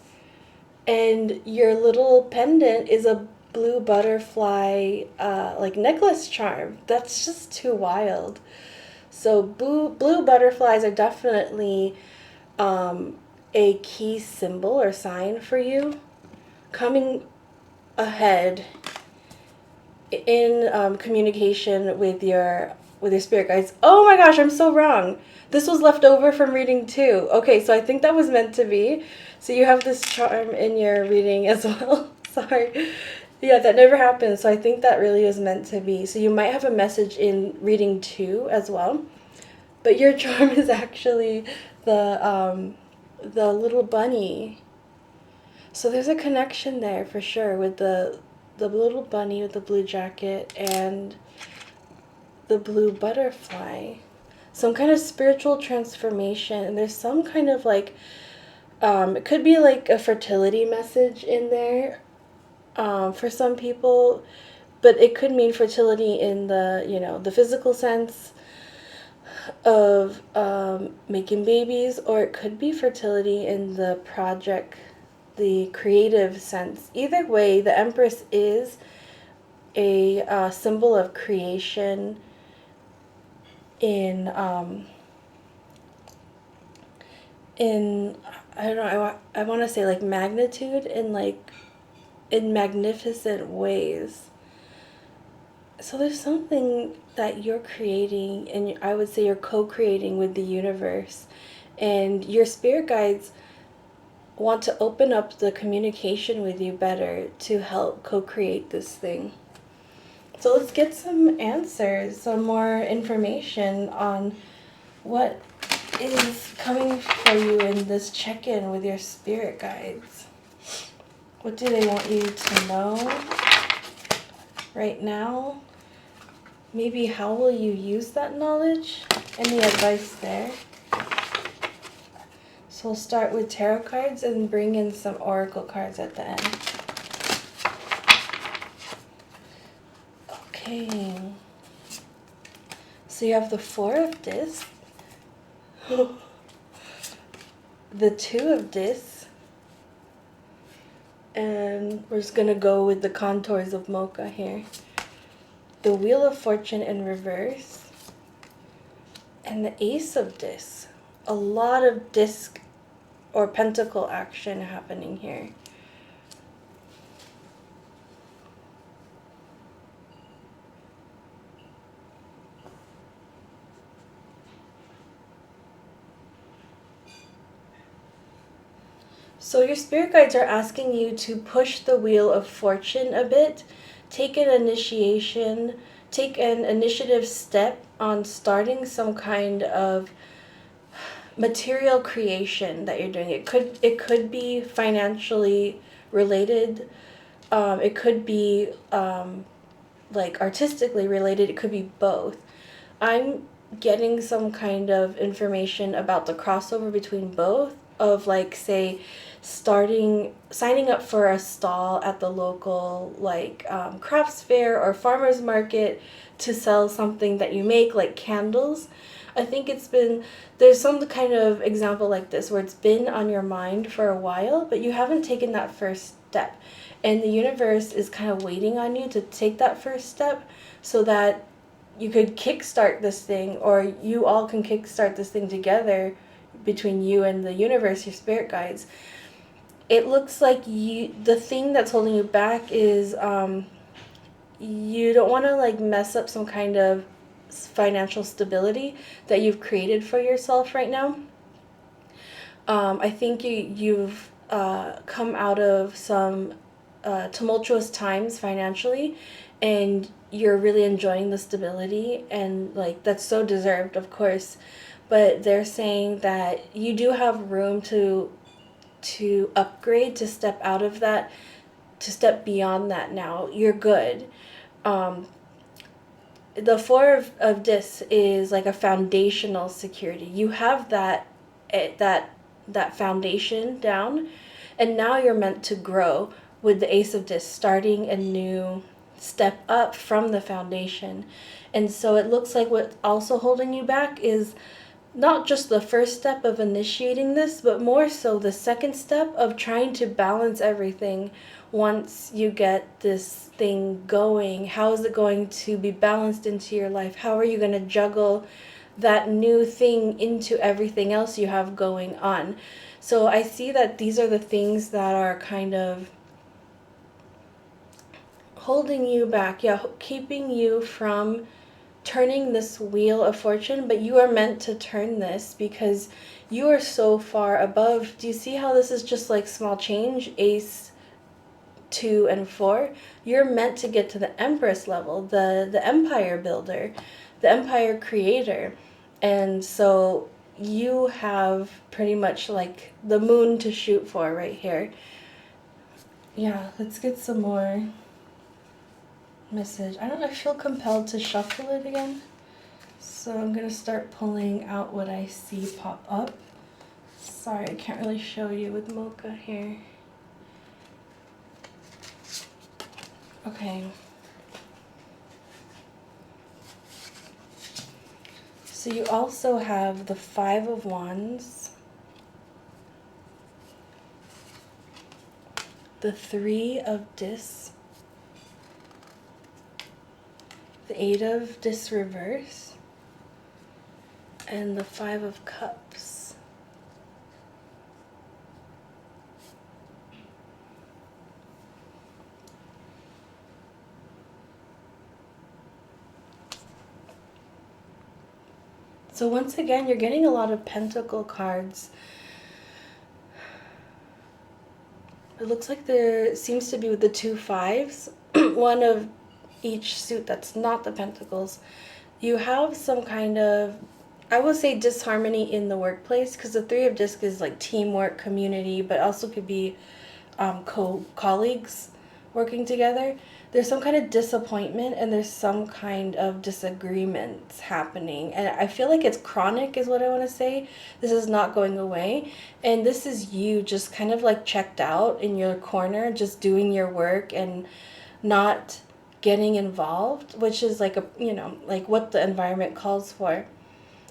And your little pendant is a blue butterfly like necklace charm. That's just too wild. So blue butterflies are definitely a key symbol or sign for you coming ahead in communication with your spirit guides. Oh my gosh, I'm so wrong. This was left over from reading 2. Okay, so I think that was meant to be. So you have this charm in your reading as well. Sorry. Yeah, that never happened. So I think that really is meant to be. So you might have a message in reading 2 as well. But your charm is actually the little bunny. So there's a connection there for sure with the little bunny with the blue jacket and the blue butterfly. Some kind of spiritual transformation. And there's some kind of like, it could be like a fertility message in there for some people. But it could mean fertility in the, the physical sense of making babies. Or it could be fertility in the project, the creative sense. Either way, the Empress is a symbol of creation in I don't know, I want to say like magnitude and like in magnificent ways. So there's something that you're creating, and I would say you're co-creating with the universe, and your spirit guides want to open up the communication with you better to help co-create this thing. So let's get some answers, some more information on what is coming for you in this check-in with your spirit guides. What do they want you to know right now? Maybe how will you use that knowledge? Any advice there? So we'll start with tarot cards and bring in some oracle cards at the end. Okay. So you have the 4 of Discs, the 2 of Discs, and we're just going to go with the contours of Mocha here. The Wheel of Fortune in reverse, and the Ace of Discs. A lot of disc or pentacle action happening here. So your spirit guides are asking you to push the Wheel of Fortune a bit, take an initiation, take an initiative step on starting some kind of material creation that you're doing. It could be financially related. It could be like artistically related. It could be both. I'm getting some kind of information about the crossover between both, of like, say, signing up for a stall at the local like crafts fair or farmers market to sell something that you make, like candles. I think there's some kind of example like this where it's been on your mind for a while, but you haven't taken that first step. And the universe is kind of waiting on you to take that first step so that you could kickstart this thing, or you all can kickstart this thing together between you and the universe, your spirit guides. It looks like the thing that's holding you back is you don't want to like mess up some kind of financial stability that you've created for yourself right now. I think you've come out of some tumultuous times financially, and you're really enjoying the stability, and like that's so deserved, of course. But they're saying that you do have room to upgrade, to step out of that, to step beyond that. Now you're good. The four of discs is like a foundational security. You have that foundation down, and now you're meant to grow with the ace of discs, starting a new step up from the foundation. And so it looks like what's also holding you back is not just the first step of initiating this, but more so the second step of trying to balance everything. Once you get this thing going, how is it going to be balanced into your life? How are you going to juggle that new thing into everything else you have going on? So I see that these are the things that are kind of holding you back, keeping you from turning this wheel of fortune. But you are meant to turn this because you are so far above. Do you see how this is just like small change? Ace, 2, and 4. You're meant to get to the Empress level, the empire builder, the empire creator. And so you have pretty much like the moon to shoot for right here. Yeah, let's get some more message. I don't know, I feel compelled to shuffle it again. So I'm going to start pulling out what I see pop up. Sorry, I can't really show you with mocha here. Okay. So you also have the 5 of Wands, the 3 of Discs, the 8 of Discs reverse, and the 5 of Cups. So once again, you're getting a lot of Pentacle cards. It looks like there seems to be with the 2 5s, one of each suit that's not the Pentacles. You have some kind of, I will say, disharmony in the workplace, because the 3 of Discs is like teamwork, community, but also could be colleagues working together. There's some kind of disappointment and there's some kind of disagreements happening. And I feel like it's chronic is what I want to say. This is not going away. And this is you just kind of like checked out in your corner, just doing your work and not getting involved, which is like like what the environment calls for.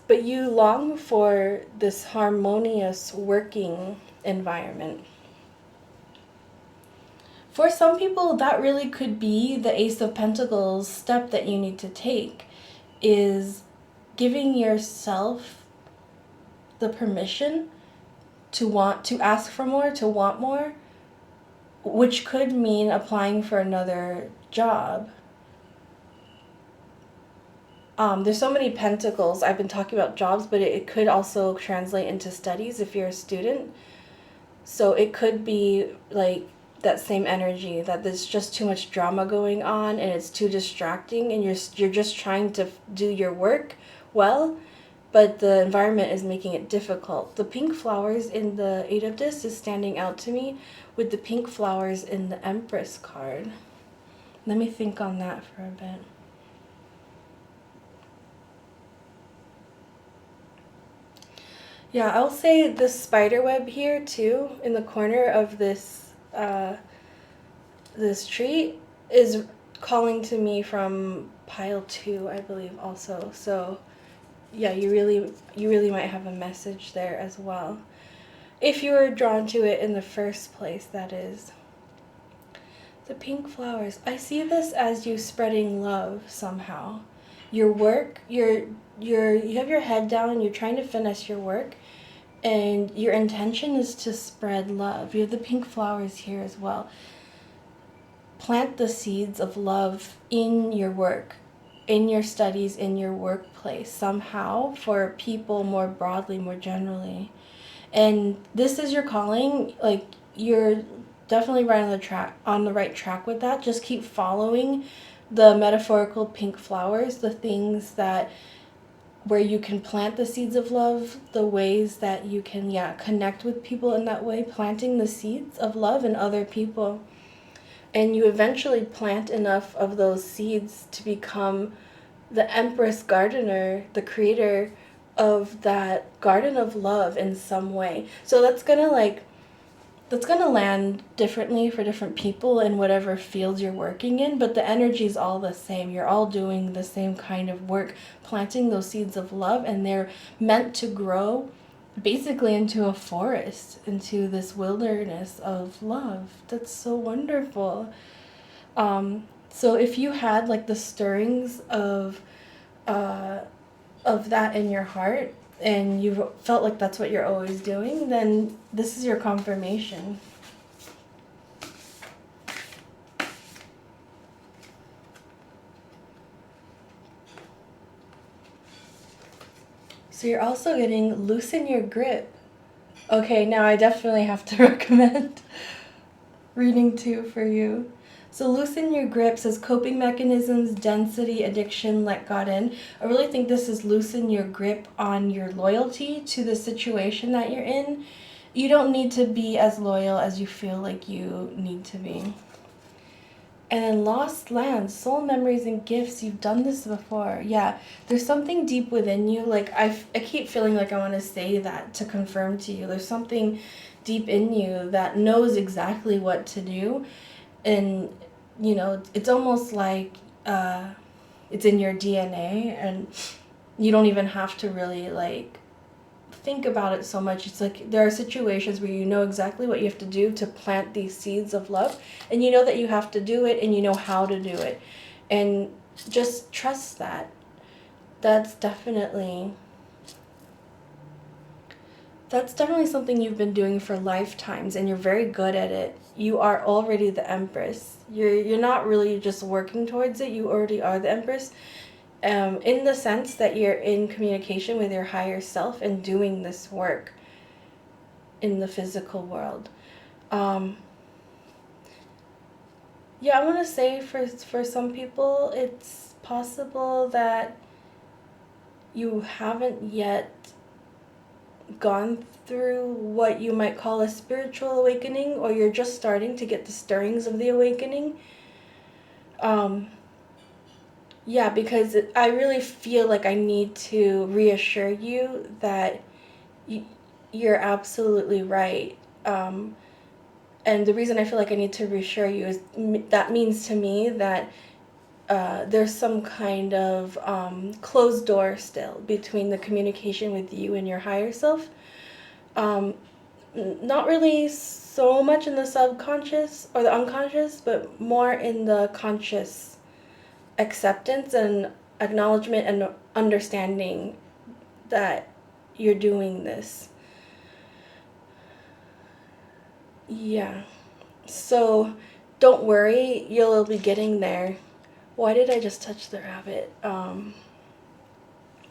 But you long for this harmonious working environment. For some people, that really could be the Ace of Pentacles step that you need to take, is giving yourself the permission to want to ask for more, to want more, which could mean applying for another job. There's so many pentacles. I've been talking about jobs, but it could also translate into studies if you're a student. So it could be like that same energy, that there's just too much drama going on and it's too distracting, and you're just trying to do your work well, but the environment is making it difficult. The pink flowers in the Eight of Discs is standing out to me with the pink flowers in the Empress card. Let me think on that for a bit. Yeah, I'll say the spider web here too, in the corner of this tree, is calling to me from pile 2, I believe, also. So yeah, you really might have a message there as well, if you were drawn to it in the first place, that is. The pink flowers, I see this as you spreading love somehow. Your work, you have your head down and you're trying to finish your work, and your intention is to spread love. You have the pink flowers here as well. Plant the seeds of love in your work, in your studies, in your workplace, somehow, for people more broadly, more generally. And this is your calling. Like, you're definitely right on the right track with that. Just keep following the metaphorical pink flowers, the things that where you can plant the seeds of love, the ways that you can connect with people in that way, planting the seeds of love in other people. And you eventually plant enough of those seeds to become the Empress Gardener, the creator of that garden of love in some way. So that's gonna land differently for different people in whatever fields you're working in, but the energy is all the same. You're all doing the same kind of work, planting those seeds of love, and they're meant to grow basically into a forest, into this wilderness of love. That's so wonderful. So if you had like the stirrings of that in your heart, and you felt like that's what you're always doing, then this is your confirmation. So you're also getting loosen your grip. Okay, now I definitely have to recommend reading 2 for you. So loosen your grip says coping mechanisms, density, addiction, let God in. I really think this is loosen your grip on your loyalty to the situation that you're in. You don't need to be as loyal as you feel like you need to be. And then lost lands, soul memories and gifts. You've done this before. Yeah, there's something deep within you. Like I keep feeling like I want to say that to confirm to you. There's something deep in you that knows exactly what to do. And, you know, it's almost like it's in your DNA, and you don't even have to really, like, think about it so much. It's like there are situations where you know exactly what you have to do to plant these seeds of love, and you know that you have to do it, and you know how to do it. And just trust that. That's definitely something you've been doing for lifetimes, and you're very good at it. You are already the Empress. You're not really just working towards it. You already are the Empress, in the sense that you're in communication with your higher self and doing this work in the physical world. Yeah, I want to say for some people, it's possible that you haven't yet gone through what you might call a spiritual awakening, or you're just starting to get the stirrings of the awakening. Yeah, because I really feel like I need to reassure you that you're absolutely right. And the reason I feel like I need to reassure you is that means to me that there's some kind of closed door still between the communication with you and your higher self. Not really so much in the subconscious or the unconscious, but more in the conscious acceptance and acknowledgement and understanding that you're doing this. Yeah. So don't worry, you'll be getting there. Why did I just touch the rabbit? Don't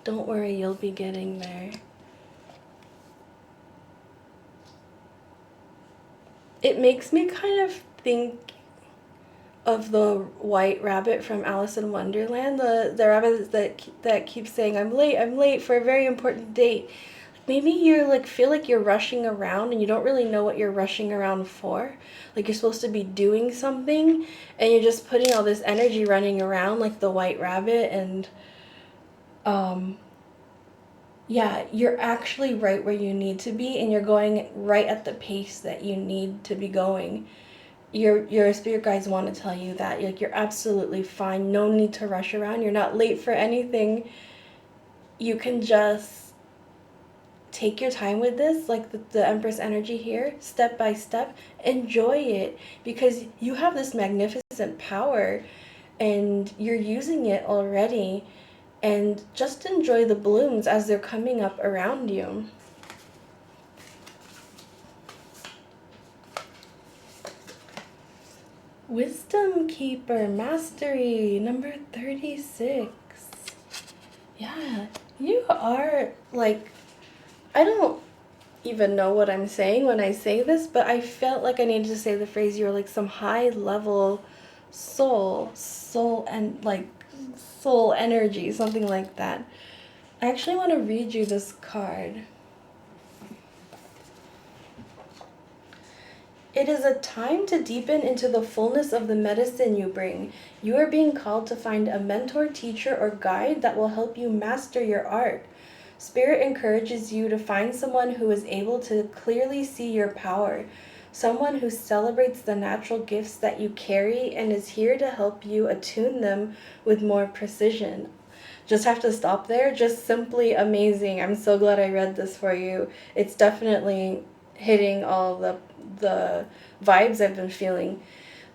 worry, you'll be getting there. It makes me kind of think of the white rabbit from Alice in Wonderland, the rabbit that keeps saying, I'm late for a very important date." Maybe you're like feel like you're rushing around and you don't really know what you're rushing around for. Like you're supposed to be doing something and you're just putting all this energy running around like the white rabbit, and um yeah, you're actually right where you need to be and you're going right at the pace that you need to be going. Your spirit guides want to tell you that like you're absolutely fine. No need to rush around. You're not late for anything. You can just take your time with this, like the Empress energy here, step by step. Enjoy it because you have this magnificent power and you're using it already. And just enjoy the blooms as they're coming up around you. Wisdom Keeper Mastery number 36. Yeah, you are like, I don't even know what I'm saying when I say this, but I felt like I needed to say the phrase, you're like some high level soul and like soul energy, something like that. I actually want to read you this card. It is a time to deepen into the fullness of the medicine you bring. You are being called to find a mentor, teacher, or guide that will help you master your art. Spirit encourages you to find someone who is able to clearly see your power, someone who celebrates the natural gifts that you carry and is here to help you attune them with more precision. Just have to stop there. Just simply amazing. I'm so glad I read this for you. It's definitely hitting all the vibes I've been feeling.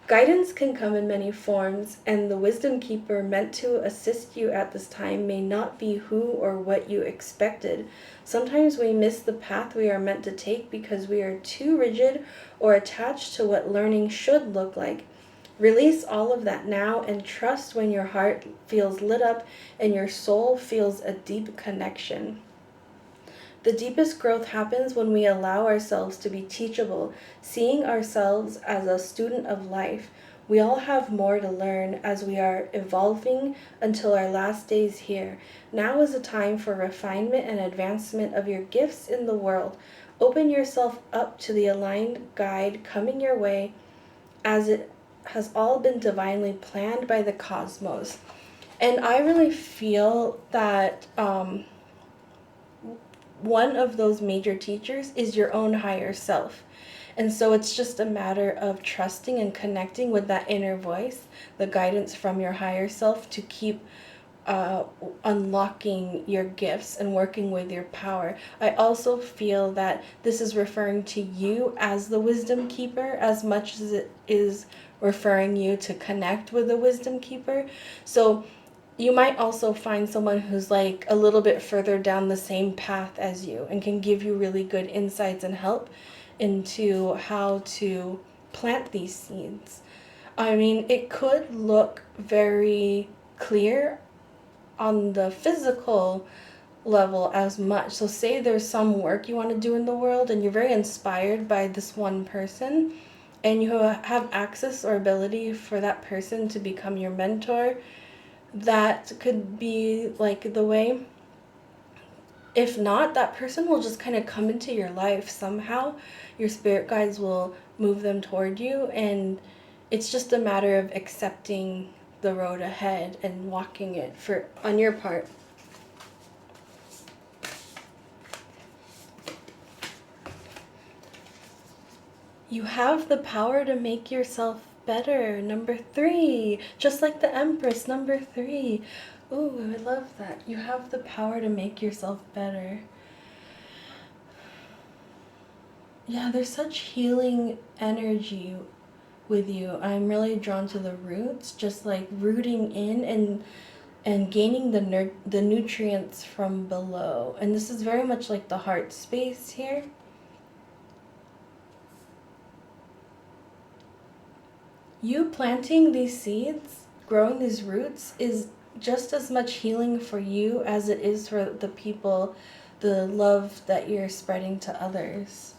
Guidance can come in many forms, and the wisdom keeper meant to assist you at this time may not be who or what you expected. Sometimes we miss the path we are meant to take because we are too rigid or attached to what learning should look like. Release all of that now and trust when your heart feels lit up and your soul feels a deep connection. The deepest growth happens when we allow ourselves to be teachable, seeing ourselves as a student of life. We all have more to learn as we are evolving until our last days here. Now is a time for refinement and advancement of your gifts in the world. Open yourself up to the aligned guide coming your way, as it has all been divinely planned by the cosmos. And I really feel that one of those major teachers is your own higher self. And so it's just a matter of trusting and connecting with that inner voice, the guidance from your higher self to keep unlocking your gifts and working with your power. I also feel that this is referring to you as the wisdom keeper as much as it is referring you to connect with the wisdom keeper. So you might also find someone who's like a little bit further down the same path as you and can give you really good insights and help into how to plant these seeds. I mean, it could look very clear on the physical level as much. So say there's some work you want to do in the world and you're very inspired by this one person and you have access or ability for that person to become your mentor. That could be like the way. If not, that person will just kind of come into your life somehow. Your spirit guides will move them toward you, and it's just a matter of accepting the road ahead and walking it for on your part. You have the power to make yourself better. Number 3, just like the Empress, number 3. Ooh, I would love that. You have the power to make yourself better. Yeah, there's such healing energy with you. I'm really drawn to the roots, just like rooting in and gaining the nutrients from below. And this is very much like the heart space here. You planting these seeds, growing these roots, is just as much healing for you as it is for the people, the love that you're spreading to others.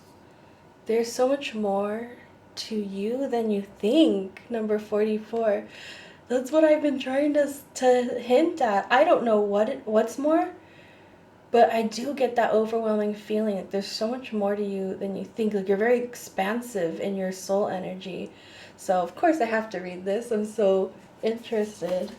There's so much more to you than you think. Number 44. That's what I've been trying to hint at. I don't know what's more, but I do get that overwhelming feeling like there's so much more to you than you think. Like you're very expansive in your soul energy. So of course I have to read this. I'm so interested.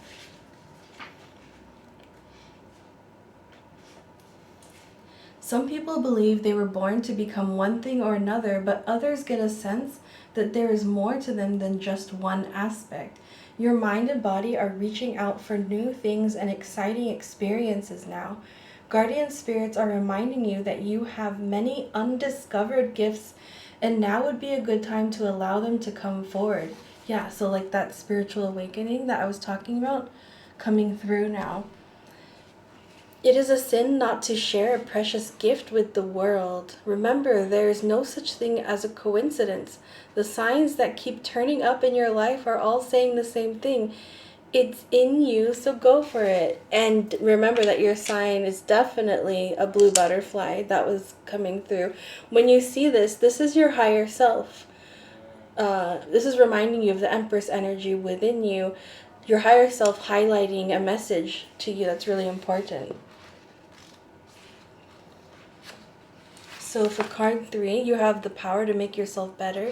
Some people believe they were born to become one thing or another, but others get a sense that there is more to them than just one aspect. Your mind and body are reaching out for new things and exciting experiences now. Guardian spirits are reminding you that you have many undiscovered gifts, and now would be a good time to allow them to come forward. Yeah, so like that spiritual awakening that I was talking about coming through now. It is a sin not to share a precious gift with the world. Remember, there is no such thing as a coincidence. The signs that keep turning up in your life are all saying the same thing. It's in you, so go for it. And remember that your sign is definitely a blue butterfly that was coming through. When you see this, this is your higher self. This is reminding you of the Empress energy within you. Your higher self highlighting a message to you that's really important. So for card 3, you have the power to make yourself better.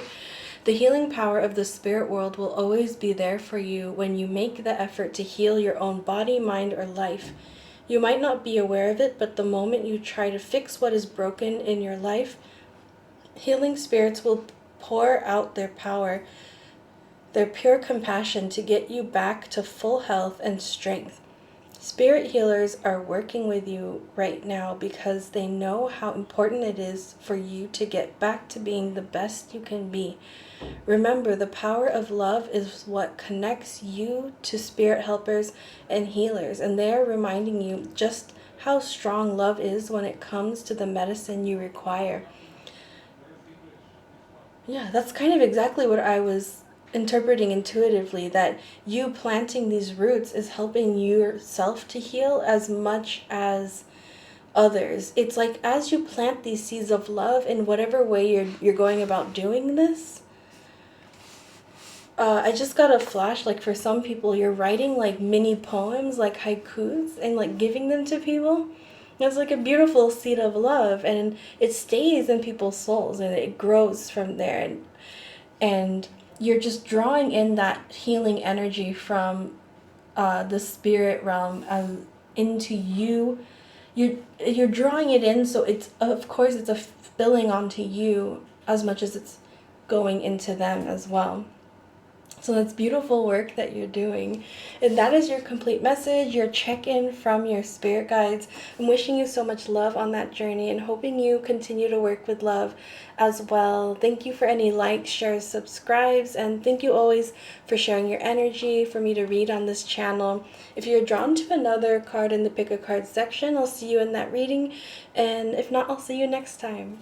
The healing power of the spirit world will always be there for you when you make the effort to heal your own body, mind, or life. You might not be aware of it, but the moment you try to fix what is broken in your life, healing spirits will pour out their power, their pure compassion to get you back to full health and strength. Spirit healers are working with you right now because they know how important it is for you to get back to being the best you can be. Remember, the power of love is what connects you to spirit helpers and healers, and they are reminding you just how strong love is when it comes to the medicine you require. Yeah, that's kind of exactly what I was interpreting intuitively, that you planting these roots is helping yourself to heal as much as others. It's like as you plant these seeds of love in whatever way you're going about doing this. I just got a flash, like for some people you're writing like mini poems, like haikus, and like giving them to people. It's like a beautiful seed of love, and it stays in people's souls and it grows from there, and you're just drawing in that healing energy from the spirit realm into you. You're drawing it in, so it's, of course, it's a spilling onto you as much as it's going into them as well. So that's beautiful work that you're doing. And that is your complete message, your check-in from your spirit guides. I'm wishing you so much love on that journey and hoping you continue to work with love as well. Thank you for any likes, shares, subscribes, and thank you always for sharing your energy for me to read on this channel. If you're drawn to another card in the pick a card section, I'll see you in that reading. And if not, I'll see you next time.